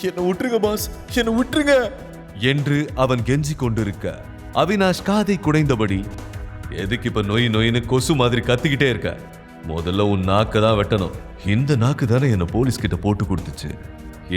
என்ன விட்டுருங்க பாஸ், என்ன விட்டுருங்க என்று அவன் கெஞ்சி கொண்டிருக்க அவினாஷ் காதை குடைந்தபடி, எதுக்கு இப்ப நொய் நொயின்னு கொசு மாதிரி கத்திக்கிட்டே இருக்க? முதல்ல உன் நாக்கு தான் வெட்டணும். இந்த நாக்கு தானே என்ன போலீஸ் கிட்ட போட்டு கொடுத்துச்சு.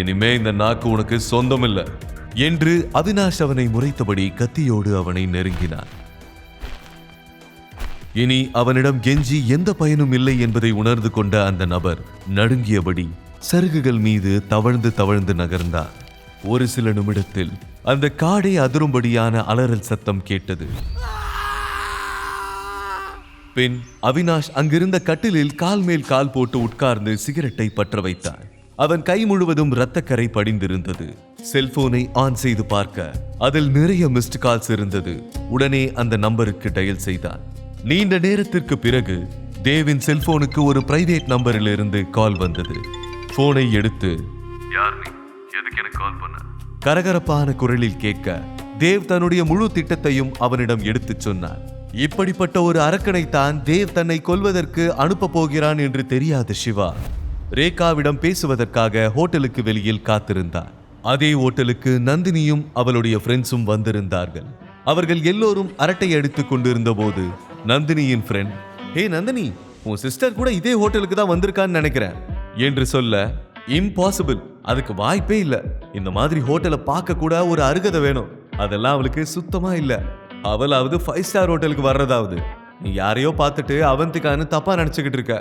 இனிமே இந்த நாக்கு உனக்கு சொந்தம் இல்ல என்று அவினாஷ் அவனை முறைத்தபடி கத்தியோடு அவனை நெருங்கினான். இனி அவனிடம் கெஞ்சி எந்த பயனும் இல்லை என்பதை உணர்ந்து கொண்ட அந்த நபர் நடுங்கியபடி சருகுகள் மீது தவழ்ந்து தவழ்ந்து நகர்ந்தார். ஒரு சில நிமிடத்தில் அந்த காடை அதிரும்படியான அலறல் சத்தம் கேட்டது. பின் அவினாஷ் அங்கிருந்த கட்டிலில் கால் மேல் கால் போட்டு உட்கார்ந்து சிகரெட்டை பற்ற வைத்தான். அவன் கை முழுவதும் இரத்தக்கரை படிந்திருந்தது. செல்போனை ஆன் செய்து பார்க்க அதில் நிறைய மிஸ்டு கால்ஸ் இருந்தது. உடனே அந்த நம்பருக்கு டயல் செய்தான். நீண்ட நேரத்திற்கு பிறகு தேவின் செல்போனுக்கு ஒரு பிரைவேட் நம்பரில் இருந்து கால் வந்தது. போனை எடுத்து, யார் நீ, எதுக்கு எனக்கு கால் பண்ண? கரகரப்பான குரலில் கேட்க தேவ் தன்னுடைய முழு திட்டத்தையும் அவனிடம் எடுத்துச் சொன்னான். இப்படிப்பட்ட ஒரு அரக்கனைத்தான் தேவ் தன்னை கொல்வதற்கு அனுப்ப போகிறான் என்று தெரியாத சிவா ரேகாவிடம் பேசுவதற்காக ஹோட்டலுக்கு வெளியில் காத்திருந்தார். அதே ஹோட்டலுக்கு நந்தினியும் அவளுடைய ஃப்ரெண்ட்ஸும் வந்திருந்தார்கள். அவர்கள் எல்லோரும் அரட்டை அடித்துக் கொண்டிருந்த போது நந்தினியின் ஃப்ரெண்ட், ஹே நந்தினி, உன் சிஸ்டர் கூட இதே ஹோட்டலுக்கு தான் வந்திருக்கான்னு நினைக்கிறேன் என்று சொல்ல, இம்பாசிபிள், அதுக்கு வாய்ப்பே இல்ல. இந்த மாதிரி ஹோட்டலை பார்க்க கூட ஒரு அருகதை வேணும். அதெல்லாம் அவளுக்கு சுத்தமா இல்ல. அவளாவது 5 ஸ்டார் ஹோட்டலுக்கு வர்றதாவது. நீ யாரையோ பார்த்துட்டு அவந்திகான்னு தப்பா நினைச்சுக்கிட்டு இருக்க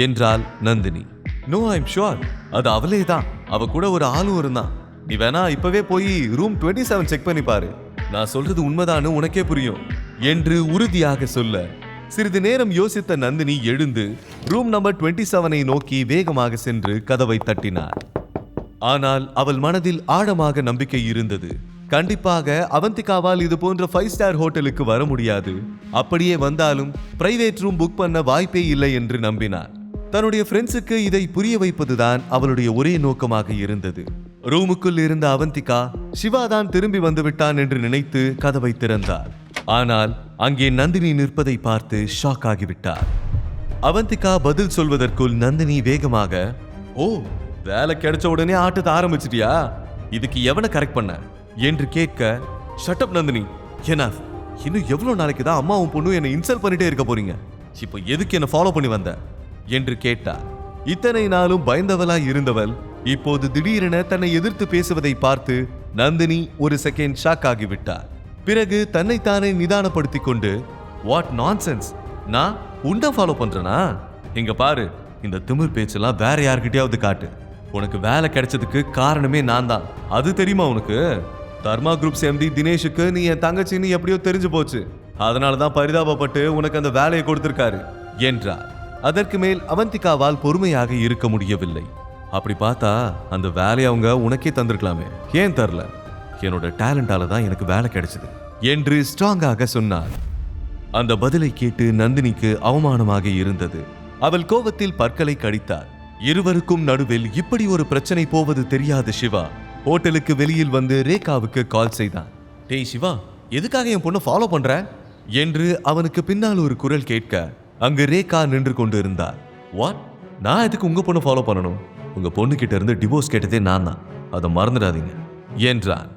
என்றாள் நந்தினி. நோ, ஐம் ஷுர், அது அவளே தான். அவ கூட ஒரு ஆளும் இருந்தான். நீ வேணா இப்பவே போய் ரூம் 27 செக் பண்ணி பாரு. நான் சொல்றது உண்மைதான்னு உனக்கே புரியும் என்று உறுதியாக சொல்ல, சிறிது நேரம் யோசித்த நந்தினி எழுந்து ரூம் நம்பர் 27ஐ நோக்கி வேகமாக சென்று கதவை தட்டினார். ஆனால் அவள் மனதில் ஆழமாக நம்பிக்கை இருந்தது. கண்டிப்பாக அவந்திகாவால் இது போன்ற 5 ஸ்டார் ஹோட்டலுக்கு வர முடியாது. அப்படியே வந்தாலும் பிரைவேட் ரூம் புக் பண்ண வாய்ப்பே இல்லை என்று நம்பினார். தன்னுடைய ஃப்ரெண்ட்ஸுக்கு இதை புரிய வைப்பதுதான் அவளுடைய ஒரே நோக்கமாக இருந்தது. ரூமுக்குள் இருந்த அவந்திகா சிவாதான் திரும்பி வந்து விட்டான் என்று நினைத்து கதவை திறந்தார். ஆனால் அங்கே நந்தினி நிற்பதை பார்த்து ஷாக் ஆகிவிட்டார். அவந்திகா பதில் சொல்வதற்குள் நந்தினி வேகமாக, ஓ, வேலை கிடைச்ச உடனே ஆட்டத்தை ஆரம்பிச்சிட்டியா? இதுக்கு எவனை கரெக்ட் பண்ண என்று கேட்க, ஷட் அப் நந்தினி, எனாஃப். இன்னும் எவ்வளவு நாளைக்கு தான் அம்மாவும் பொண்ணும் என்னை இன்சல்ட் பண்ணிட்டே இருக்க போறீங்க? இப்போ எதுக்கு என்ன ஃபாலோ பண்ணி வந்த என்று கேட்டார். இத்தனை நாளும் பயந்தவளாய் இருந்தவள் இப்போது திடீரென தன்னை எதிர்த்து பேசுவதை பார்த்து நந்தினி ஒரு செகண்ட் ஷாக் ஆகிவிட்டார். பிறகு தன்னைத்தானே நிதானப்படுத்திக் கொண்டு, வாட் நான்சென்ஸ், நான் உன்னை ஃபாலோ பண்றேனா? இங்க பாரு, இந்த திமிர் பேச்செல்லாம் வேற யார்கிட்டயாவது காட்டு. உனக்கு வேலை கிடைச்சதுக்கு காரணமே நான் தான், அது தெரியுமா உனக்கு? தர்மா குரூப்ஸ் MD தினேஷுக்கு நீ என் தங்கச்சின்னு எப்படியோ தெரிஞ்சு போச்சு. அதனாலதான் பரிதாபப்பட்டு உனக்கு அந்த வேலையை கொடுத்திருக்காரு என்றார். அதற்கு மேல் அவந்திகாவால் பொறுமையாக இருக்க முடியவில்லை. அப்படி பார்த்தா அந்த வேலையை அவங்க உனக்கே தந்திருக்கலாமே, ஏன் தரல? என்னோட டேலண்டால தான் எனக்கு வேலை கிடைச்சது என்று ஸ்ட்ராங்காக சொன்னார். அந்த பதிலை கேட்டு நந்தினிக்கு அவமானமாக இருந்தது. அவள் கோபத்தில் பற்களை கடித்தார். இருவருக்கும் நடுவில் இப்படி ஒரு பிரச்சனை போவது தெரியாத சிவா ஹோட்டலுக்கு வெளியில் வந்து ரேகாவுக்கு கால் செய்தான். டேய் சிவா, எதுக்காக என் பொண்ணை ஃபாலோ பண்ற என்று அவனுக்கு பின்னால் ஒரு குரல் கேட்க அங்கு ரேகா நின்று கொண்டு இருந்தார். வாட்? நான் எதுக்கு உங்க பொண்ணை ஃபாலோ பண்ணணும்? உங்க பொண்ணு கிட்ட இருந்து டிவோர்ஸ் கேட்டதே நான் தான், அதை மறந்துடாதீங்க என்றான்.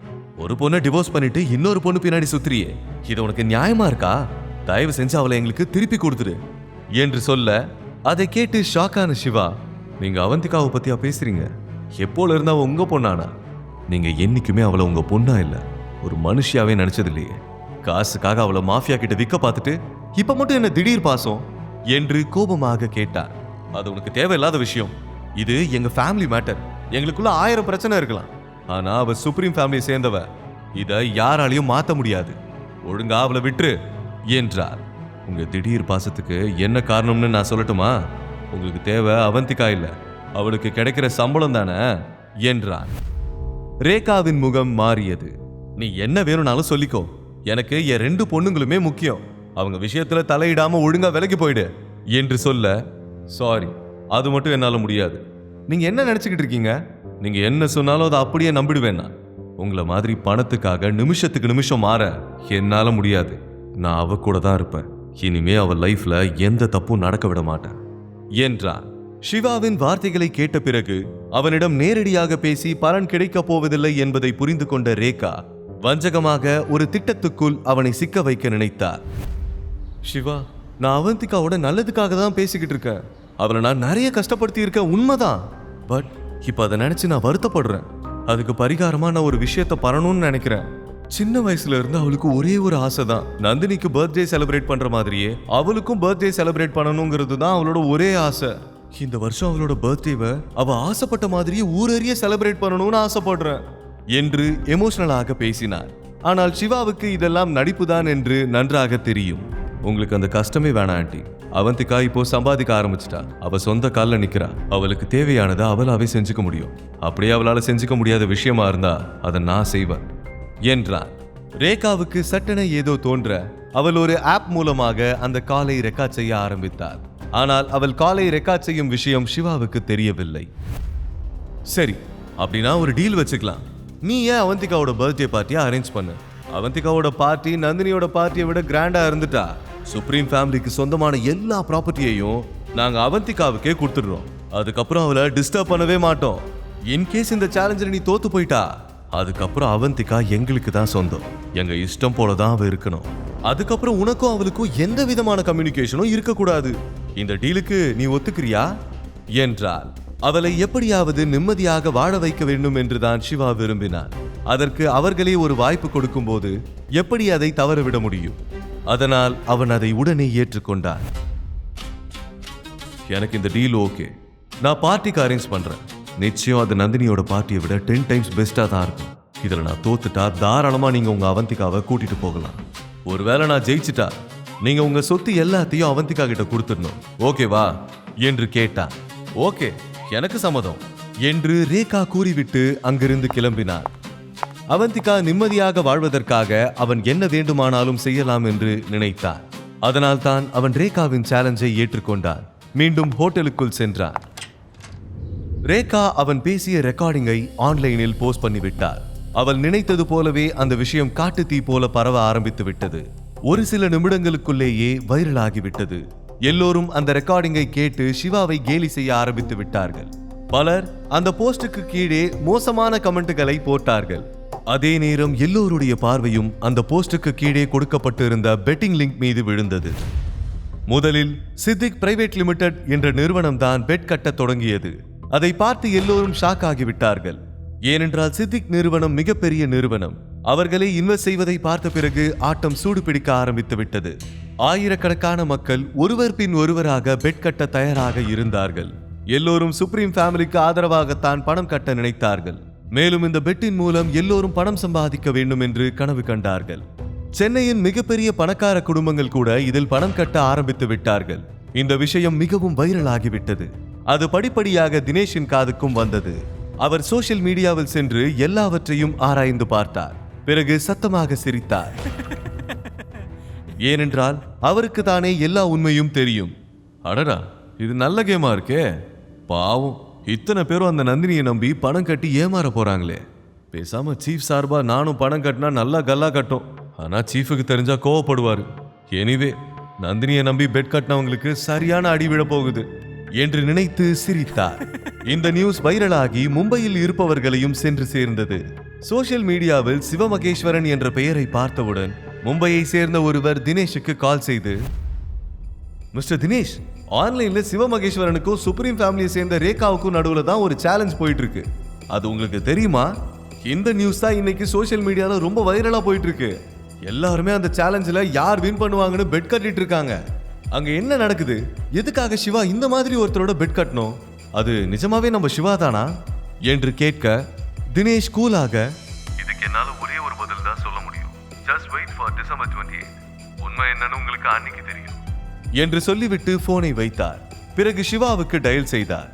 ஒரு பொண்ணை டிவோர்ஸ் பண்ணிட்டு இன்னொரு பொண்ணு பின்னாடி சுத்திரியே, இது உனக்கு நியாயமா இருக்கா? தயவு செஞ்சு அவளை எங்களுக்கு திருப்பி கொடுத்துரு என்று சொல்ல, அதை கேட்டு ஷாக்கான சிவா, நீங்க அவந்திகாவை பத்தியா பேசுறீங்க? எப்போல இருந்தா உங்க பொண்ணானா? நீங்க என்னைக்குமே அவளை உங்க பொண்ணா இல்ல, ஒரு மனுஷியாவே நினைச்சது இல்லையே. காசுக்காக அவளை மாஃபியா கிட்ட விற்க பார்த்துட்டு இப்ப மட்டும் என்ன திடீர் பாசம் என்று கோபமாக கேட்டார். அது உனக்கு தேவையில்லாத விஷயம். இது எங்க ஃபேமிலி மேட்டர். எங்களுக்குள்ள 1000 பிரச்சனை இருக்கலாம், ஆனா அவ சுப்ரீம் ஃபேமிலியை சேர்ந்தவ. இதை யாராலையும் மாத்த முடியாது. ஒழுங்கா அவளை விட்டுரு என்றார். உங்க திடீர் பாசத்துக்கு என்ன காரணம்னு நான் சொல்லட்டுமா? உங்களுக்கு தேவை அவந்திகா இல்ல, அவளுக்கு கிடைக்கிற சம்பளம் தானே என்றார். ரேகாவின் முகம் மாறியது. நீ என்ன வேணும்னாலும் சொல்லிக்கோ, எனக்கு என் 2 பொண்ணுங்களுமே முக்கியம். அவங்க விஷயத்துல தலையிடாம ஒழுங்கா விலகி போயிடு என்று சொல்ல, சாரி, அது மட்டும் என்னால முடியாது. நீங்க என்ன நினைச்சுக்கிட்டு இருக்கீங்க? நீங்க என்ன சொன்னாலும் அதை அப்படியே நம்பிடுவேன்னா? உங்களை மாதிரி பணத்துக்காக நிமிஷத்துக்கு நிமிஷம் மாற என்னால முடியாது. நான் அவ கூட தான் இருப்பேன். இனிமே அவள் லைஃப்ல எந்த தப்பும் நடக்க விட மாட்டேன் என்றான். சிவாவின் வார்த்தைகளை கேட்ட பிறகு அவனிடம் நேரடியாக பேசி பலன் கிடைக்கப் போவதில்லை என்பதை புரிந்து கொண்ட ரேகா வஞ்சகமாக ஒரு திட்டத்துக்குள் அவனை சிக்க வைக்க நினைத்தார். சிவா, நான் அவந்திகாவோட நல்லதுக்காக தான் பேசிக்கிட்டு இருக்கேன். அவளை நான் நிறைய கஷ்டப்படுத்தி இருக்க உண்மைதான். பட் இப்ப அதை நினைச்சு நான் வருத்தப்படுறேன். அதுக்கு பரிகாரமா நான் ஒரு விஷயத்த பண்ணணும்னு நினைக்கிறேன். சின்ன வயசுல இருந்து அவளுக்கு ஒரே ஒரு ஆசை தான், நந்தினிக்கு பர்த்டே செலிப்ரேட் பண்ற மாதிரியே அவளுக்கும் பர்த்டே செலிப்ரேட் பண்ணணுங்கிறது தான் அவளோட ஒரே ஆசை. இந்த வருஷம் அவளோட பர்த்டேவை அவ ஆசைப்பட்ட மாதிரியே ஊரறிய செலிப்ரேட் பண்ணணும்னு ஆசைப்படுறேன் என்று எமோஷனலாக பேசினார். ஆனால் சிவாவுக்கு இதெல்லாம் நடிப்புதான் என்று நன்றாக தெரியும். உங்களுக்கு அந்த கஷ்டமே வேணாம் ஆண்டி. அவந்திகா இப்போ சம்பாதிக்க ஆரம்பிச்சிட்டா. அவ சொந்த காலில் நிக்கிறா. அவளுக்கு தேவையானதை அவளாவே செஞ்சுக்க முடியும். அப்படியே அவளால செஞ்சுக்க முடியாத விஷயமா இருந்தா அதை நான் செய்வேன் என்றான். ரேகாவுக்கு சட்டென ஏதோ தோன்ற அவள் ஒரு ஆப் மூலமாக அந்த காலை ரெக்கார்ட் செய்ய ஆரம்பித்தாள். ஆனால் அவள் காலை ரெக்கார்ட் செய்யும் விஷயம் சிவாவுக்கு தெரியவில்லை. சரி, அப்படின்னா ஒரு டீல் வச்சுக்கலாம். நீ ஏன் அவந்திகாவோட பர்த்டே பார்ட்டியை அரேஞ்ச் பண்ணு. அவந்திகாவோட பார்ட்டி நந்தினியோட பார்ட்டியை விட கிராண்டா இருந்துட்டா சுப்ரீம் ஃபேமிலிக்கு சொந்தமான எல்லா ப்ராப்பர்ட்டியையும் நாங்க அவந்திகாவுக்கே கொடுத்துடுறோம். அதுக்கப்புறம் அவளை டிஸ்டர்ப் பண்ணவே மாட்டோம். இன்கேஸ் இந்த சேலஞ்சில் நீ தோத்து போயிட்டா அதுக்கப்புறம் அவந்திகா எங்களுக்கு தான் சொந்தம். எங்க இஷ்டம் போலதான் அவ இருக்கணும். அதுக்கப்புறம் உனக்கும் அவளுக்கும் எந்த விதமான கம்யூனிகேஷனும் இருக்கக்கூடாது. இந்த டீலுக்கு நீ ஒத்துக்கிறியா என்றாள். அவளை எப்படியாவது நிம்மதியாக வாழ வைக்க வேண்டும் என்றுதான் சிவா விரும்பினார். அதற்கு அவர்களே ஒரு வாய்ப்பு கொடுக்கும் போது எப்படி அதை தவறவிட முடியும்? அதனால் அவன் அதை உடனே ஏற்றுக்கொண்டான். எனக்கு இந்த டீல் ஓகே. நான் பார்ட்டிக்கு அரேஞ்ச் பண்றேன். நிச்சயம் அது நந்தினியோட பார்ட்டியை விட 10 times பெஸ்டா தான் இருக்கும். இதுல நான் தோத்துட்டா தாராளமா நீங்க உங்க அவந்திகாவை கூட்டிட்டு போகலாம். ஒருவேளை நான் ஜெயிச்சுட்டா நீங்க உங்க சொத்து எல்லாத்தையும் அவந்திகா கிட்ட கொடுத்துடணும். ஓகேவா என்று கேட்டான். ஓகே, எனக்கு சம்மதம் என்று ரேகா கூறிவிட்டு அங்கிருந்து கிளம்பினார். அவந்திகா நிம்மதியாக வாழ்வதற்காக அவன் என்ன வேண்டுமானாலும் செய்யலாம் என்று நினைத்தான். அதனால் தான் அவன் ரேகாவின் சேலஞ்சை ஏற்றுக்கொண்டான். மீண்டும் ஹோட்டலுக்குள் சென்றான். ரேகா அவன் பேசிய ரெக்கார்டிங்கை ஆன்லைனில் போஸ்ட் பண்ணிவிட்டார். அவள் நினைத்தது போலவே அந்த விஷயம் காட்டு தீ போல பரவ ஆரம்பித்து விட்டது. ஒரு சில நிமிடங்களுக்குள்ளேயே வைரல் ஆகிவிட்டது. எல்லோரும் அந்த ரெக்கார்டிங்கை கேட்டு சிவாவை கேலி செய்ய ஆரம்பித்து விட்டார்கள். பலர் அந்த போஸ்டுக்கு கீழே மோசமான கமெண்ட்டுகளை போட்டார்கள். அதே நேரம் எல்லோருடைய பார்வையும் அந்த போஸ்டுக்கு கீழே கொடுக்கப்பட்டிருந்த பெட்டிங் லிங்க் மீது விழுந்தது. முதலில் சித்திக் பிரைவேட் லிமிடெட் என்ற நிறுவனம் தான் பெட் கட்ட தொடங்கியது. அதை பார்த்து எல்லோரும் ஷாக் ஆகிவிட்டார்கள். ஏனென்றால் சித்திக் நிறுவனம் மிகப்பெரிய நிறுவனம். அவர்களே இன்வெஸ்ட் செய்வதை பார்த்த பிறகு ஆட்டம் சூடு பிடிக்க ஆரம்பித்து விட்டது. ஆயிரக்கணக்கான மக்கள் ஒருவர் பின் ஒருவராக பெட் கட்ட தயாராக இருந்தார்கள். எல்லோரும் சுப்ரீம் ஃபேமிலிக்கு ஆதரவாகத்தான் பணம் கட்ட நினைத்தார்கள். மேலும் இந்த பெட்டின் மூலம் எல்லோரும் பணம் சம்பாதிக்க வேண்டும் என்று கனவு கண்டார்கள். சென்னையின் மிகப்பெரிய பணக்கார குடும்பங்கள் கூட இதில் பணம் கட்ட ஆரம்பித்து விட்டார்கள். இந்த விஷயம் மிகவும் வைரல் ஆகிவிட்டது. அது படிப்படியாக தினேஷின் காதுக்கும் வந்தது. அவர் சோஷியல் மீடியாவில் சென்று எல்லாவற்றையும் ஆராய்ந்து பார்த்தார். பிறகு சத்தமாக சிரித்தார். ஏனென்றால் அவருக்கு தானே எல்லா உண்மையும் தெரியும். அடடா, இது நல்ல கேமா இருக்கே. பாவம், இத்தனை பேரும் அந்த நந்தினியை நம்பி பணம் கட்டி ஏமாற போறாங்களே. பேசாம சீஃப் சார்பா நானும் பணம் கட்டினா நல்லா கல்லா கட்டும். ஆனா சீஃபுக்கு தெரிஞ்சா கோவப்படுவாரு. எனிவே, நந்தினியை நம்பி பெட் கட்டினவங்களுக்கு சரியான அடி விழ போகுது என்று நினைத்து சிரித்தார். இந்த நியூஸ் வைரலாகி மும்பையில் இருப்பவர்களையும் சென்று சேர்ந்தது. சோஷியல் மீடியாவில் சிவமகேஸ்வரன் என்ற பெயரை பார்த்தவுடன் மும்பையை சேர்ந்த ஒருவர் தினேஷுக்கு கால் செய்து, மிஸ்டர் தினேஷ், ஆன்லைன்ல சிவமகேஸ்வரனுக்கும் சுப்ரீம் ஃபேமிலியை சேர்ந்த ரேகாவுக்கும் நடுவில் தான் ஒரு சேலஞ்ச் போயிட்டு இருக்கு. அது உங்களுக்கு தெரியுமா? இந்த நியூஸ் தான் இன்னைக்கு சோஷியல் மீடியால ரொம்ப வைரலா போயிட்டு இருக்கு. எல்லாருமே அந்த சேலஞ்சில் யார் வின் பண்ணுவாங்கன்னு பெட் கட்டிட்டு இருக்காங்க. அங்க என்ன நடக்குது? எதுக்காக சிவா இந்த மாதிரி ஒருத்தரோட பெட் கட்டணும்? அது நிஜமாவே நம்ம சிவா தானா என்று கேட்க தினேஷ் கூலாக, இதுக்கு என்னால ஒரே ஒரு பதில் தான் சொல்ல முடியும். Just wait for December 28. உண்மை என்னன்னு உங்களுக்கு அன்னைக்கு தெரியும் என்று சொல்லிவிட்டு போனை வைத்தார். பிறகு சிவாவுக்கு டயல் செய்தார்.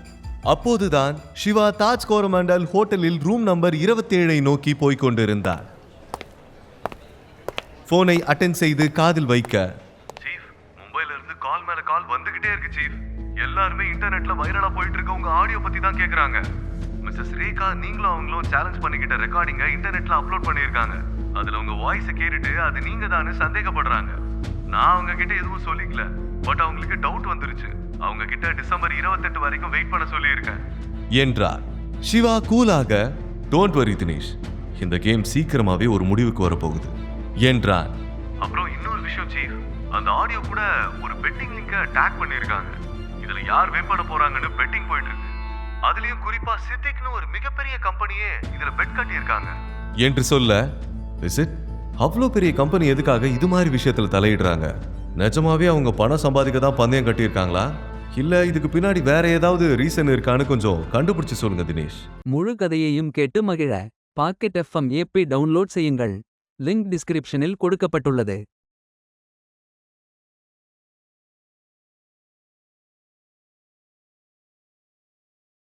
அப்போதுதான் சிவா தாஜ் கோரமண்டல் ஹோட்டலில் ரூம் நம்பர் 27 நோக்கி போய்க் கொண்டிருந்தார். போனை அட்டென்ட் செய்து காதில் வைக்க, சீஃப், மும்பைல இருந்து கால் மேல கால் வந்துகிட்டே இருக்கு சீஃப். எல்லாருமே இன்டர்நெட்ல வைரலா போயிட்டு இருக்க உங்க ஆடியோ பத்தி தான் கேக்குறாங்க. மிஸ்ஸஸ் ரேகா நீங்களும் அவங்களும் சேலஞ்ச் பண்ணிக்கிட்ட ரெக்கார்டிங்க இன்டர்நெட்ல அப்லோட் பண்ணியிருக்காங்க. அதுல உங்க வாய்ஸை கேட்டுட்டு அது நீங்க தானே சந்தேகப்படுறாங்க. நான் அவங்க கிட்ட எதுவும் சொல்லிக்கல, பட் அவங்களுக்கு டவுட் வந்துருச்சு. அவங்க கிட்ட டிசம்பர் 28 வரைக்கும் வெயிட் பண்ண சொல்லியிருக்கேன் என்றார். சிவா கூலாக, டோன்ட் வரி தினேஷ், இந்த கேம் சீக்கிரமாவே ஒரு முடிவுக்கு வரப்போகுது என்றார். அப்புறம் இன்னொரு விஷயம் சீஃப், அந்த ஆடியோ கூட ஒரு பெட்டிங் லிங்கை டேக் பண்ணியிருக்காங்க. இதுல யார் வின் பண்ண போறாங்கன்னு பெட்டிங் போயிட்டு இருக்கு. அதுலயும் குறிப்பா சித்திக்னு ஒரு மிகப்பெரிய கம்பெனியே இதுல பெட் கட்டியிருக்காங்க என்று சொல்ல, அவ்வளோ பெரிய கம்பெனி எதுக்காக இது மாதிரி விஷயத்துல தலையிடுறாங்க? நிஜமாவே அவங்க பணம் சம்பாதிக்க தான் பந்தயம் கட்டியிருக்காங்களா, இல்ல இதுக்கு பின்னாடி வேற ஏதாவது ரீசன் இருக்கான்னு கொஞ்சம் கண்டுபிடிச்சு சொல்லுங்க தினேஷ். முழு கதையையும் கேட்டு மகிழ பாக்கெட் FM ஏபி டவுன்லோட் செய்யுங்கள். லிங்க் டிஸ்கிரிப்ஷனில் கொடுக்கப்பட்டுள்ளது.